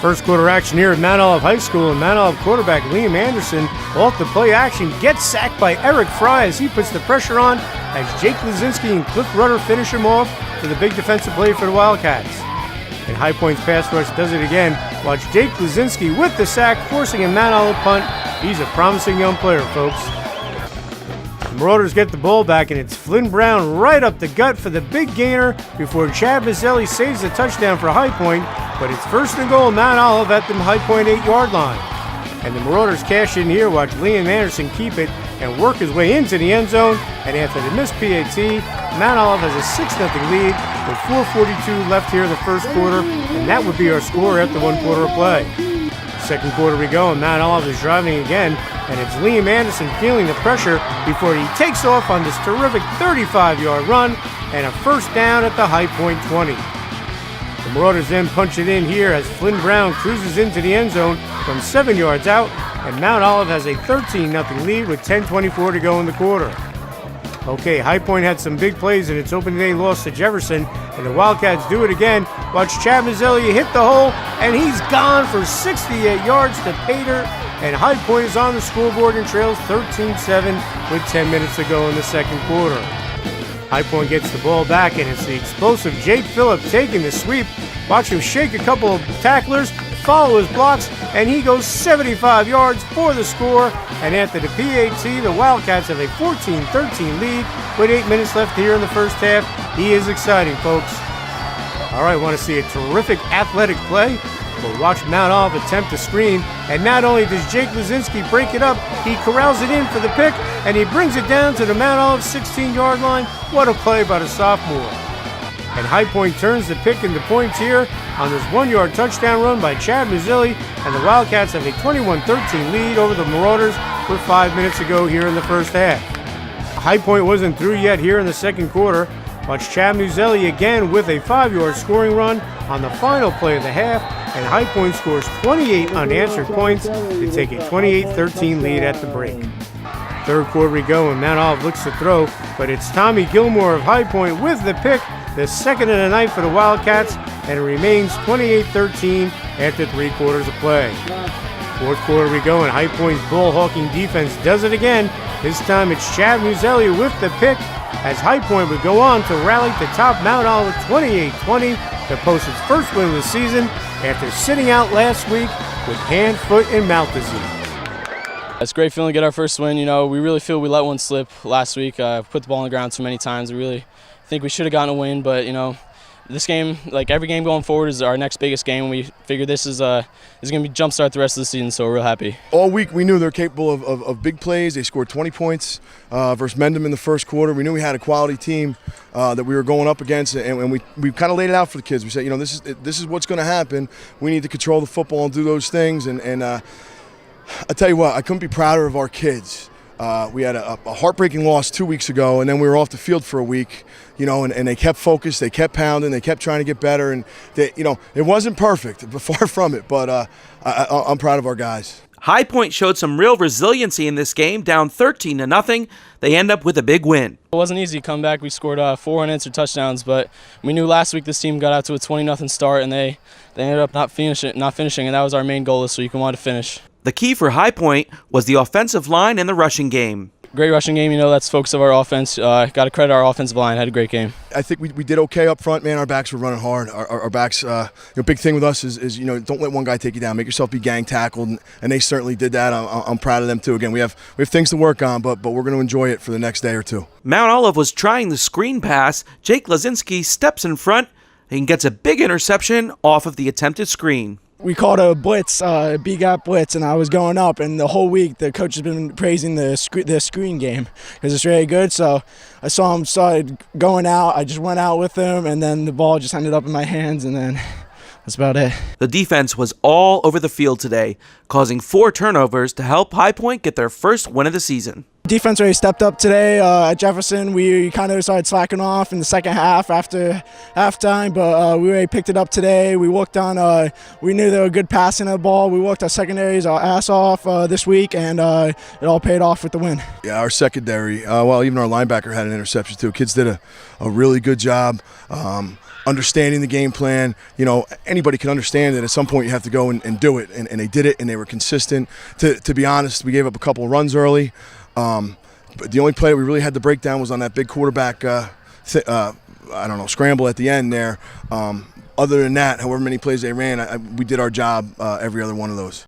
First quarter action here at Mount Olive High School, and Mount Olive quarterback Liam Anderson off the play action gets sacked by Eric Fry as he puts the pressure on as Jake Lazinski and Cliff Rudder finish him off for the big defensive play for the Wildcats. And High Point's pass rush does it again. Watch Jake Lazinski with the sack, forcing a Mount Olive punt. He's a promising young player, folks. The Marauders get the ball back, and it's Flynn Brown right up the gut for the big gainer before Chad Mazzelli saves the touchdown for High Point, but it's first and goal Mount Olive at the High Point 8-yard line. And the Marauders cash in here. Watch Liam Anderson keep it and work his way into the end zone, and after the missed PAT, Mount Olive has a 6-0 lead with 4:42 left here in the first quarter, and that would be our score after 1 quarter of play. Second quarter we go, and Mount Olive is driving again, and it's Liam Anderson feeling the pressure before he takes off on this terrific 35-yard run and a first down at the High Point 20. The Marauders then punch it in here as Flynn Brown cruises into the end zone from 7 yards out, and Mount Olive has a 13-0 lead with 10:24 to go in the quarter. Okay, High Point had some big plays in its opening day loss to Jefferson, and the Wildcats do it again. Watch Chad Mazzelli hit the hole, and he's gone for 68 yards to Pater, and High Point is on the scoreboard and trails 13-7 with 10 minutes to go in the second quarter. High Point gets the ball back, and it's the explosive Jake Phillip taking the sweep. Watch him shake a couple of tacklers, follow his blocks, and he goes 75 yards for the score. And after the PAT, the Wildcats have a 14-13 lead with 8 minutes left here in the first half. He is exciting, folks. All right, want to see a terrific athletic play? Well, watch Mount Olive attempt to screen, and not only does Jake Lazinski break it up, he corrals it in for the pick, and he brings it down to the Mount Olive 16-yard line. What a play by the sophomore. And High Point turns the pick into points here on this 1-yard touchdown run by Chad Mazzelli, and the Wildcats have a 21-13 lead over the Marauders with 5 minutes to go here in the first half. High Point wasn't through yet here in the second quarter. Watch Chad Mazzelli again with a 5-yard scoring run on the final play of the half, and High Point scores 28 unanswered points to take a 28-13 lead at the break. Third quarter we go, and Mount Olive looks to throw, but it's Tommy Gilmore of High Point with the pick, the second of the night for the Wildcats, and it remains 28-13 after 3 quarters of play. Fourth quarter we go, and High Point's ball-hawking defense does it again. This time it's Chad Mazzelli with the pick, as High Point would go on to rally to top Mount Olive 28-20 to post its first win of the season after sitting out last week with hand, foot, and mouth disease. It's a great feeling to get our first win. You know, we really feel we let one slip last week. Put the ball on the ground too many times. We really think we should have gotten a win, but, you know, this game, like every game going forward, is our next biggest game. We figure this is going to be jumpstart the rest of the season, so we're real happy. All week we knew they're capable of big plays. They scored 20 points versus Mendham in the first quarter. We knew we had a quality team that we were going up against, and we kind of laid it out for the kids. We said, you know, this is what's going to happen. We need to control the football and do those things, and I tell you what, I couldn't be prouder of our kids. We had a heartbreaking loss 2 weeks ago, and then we were off the field for a week, you know, and they kept focused, they kept pounding, they kept trying to get better, and they, you know, it wasn't perfect, but far from it, but I'm proud of our guys. High Point showed some real resiliency in this game, down 13-0. They end up with a big win. It wasn't easy to come back. We scored 4 unanswered touchdowns, but we knew last week this team got out to a 20-0 start, and they ended up not finishing, and that was our main goal, so you can want to finish. The key for High Point was the offensive line and the rushing game. Great rushing game, you know, that's the focus of our offense. Got to credit our offensive line, had a great game. I think we did okay up front, man. Our backs were running hard. Our backs, you know, big thing with us is, you know, don't let one guy take you down. Make yourself be gang tackled, and they certainly did that. I'm proud of them too. Again, we have things to work on, but we're going to enjoy it for the next day or two. Mount Olive was trying the screen pass. Jake Lazinski steps in front and gets a big interception off of the attempted screen. We called a blitz, a B-gap blitz, and I was going up, and the whole week the coach has been praising the screen game because it's really good. So I saw him started going out. I just went out with him, and then the ball just ended up in my hands, and then that's about it. The defense was all over the field today, causing 4 turnovers to help High Point get their first win of the season. Defense really stepped up today at Jefferson. We kind of started slacking off in the second half after halftime, but we really picked it up today. We worked on, we knew they were good passing the ball. We worked our secondaries, our ass off this week, and it all paid off with the win. Yeah, our secondary, well, even our linebacker had an interception too. Kids did a really good job. understanding the game plan. You know, anybody can understand that at some point you have to go and do it, and they did it, and they were consistent. To be honest, we gave up a couple of runs early. But the only play we really had to break down was on that big quarterback, scramble at the end there. Other than that, however many plays they ran, we did our job every other one of those.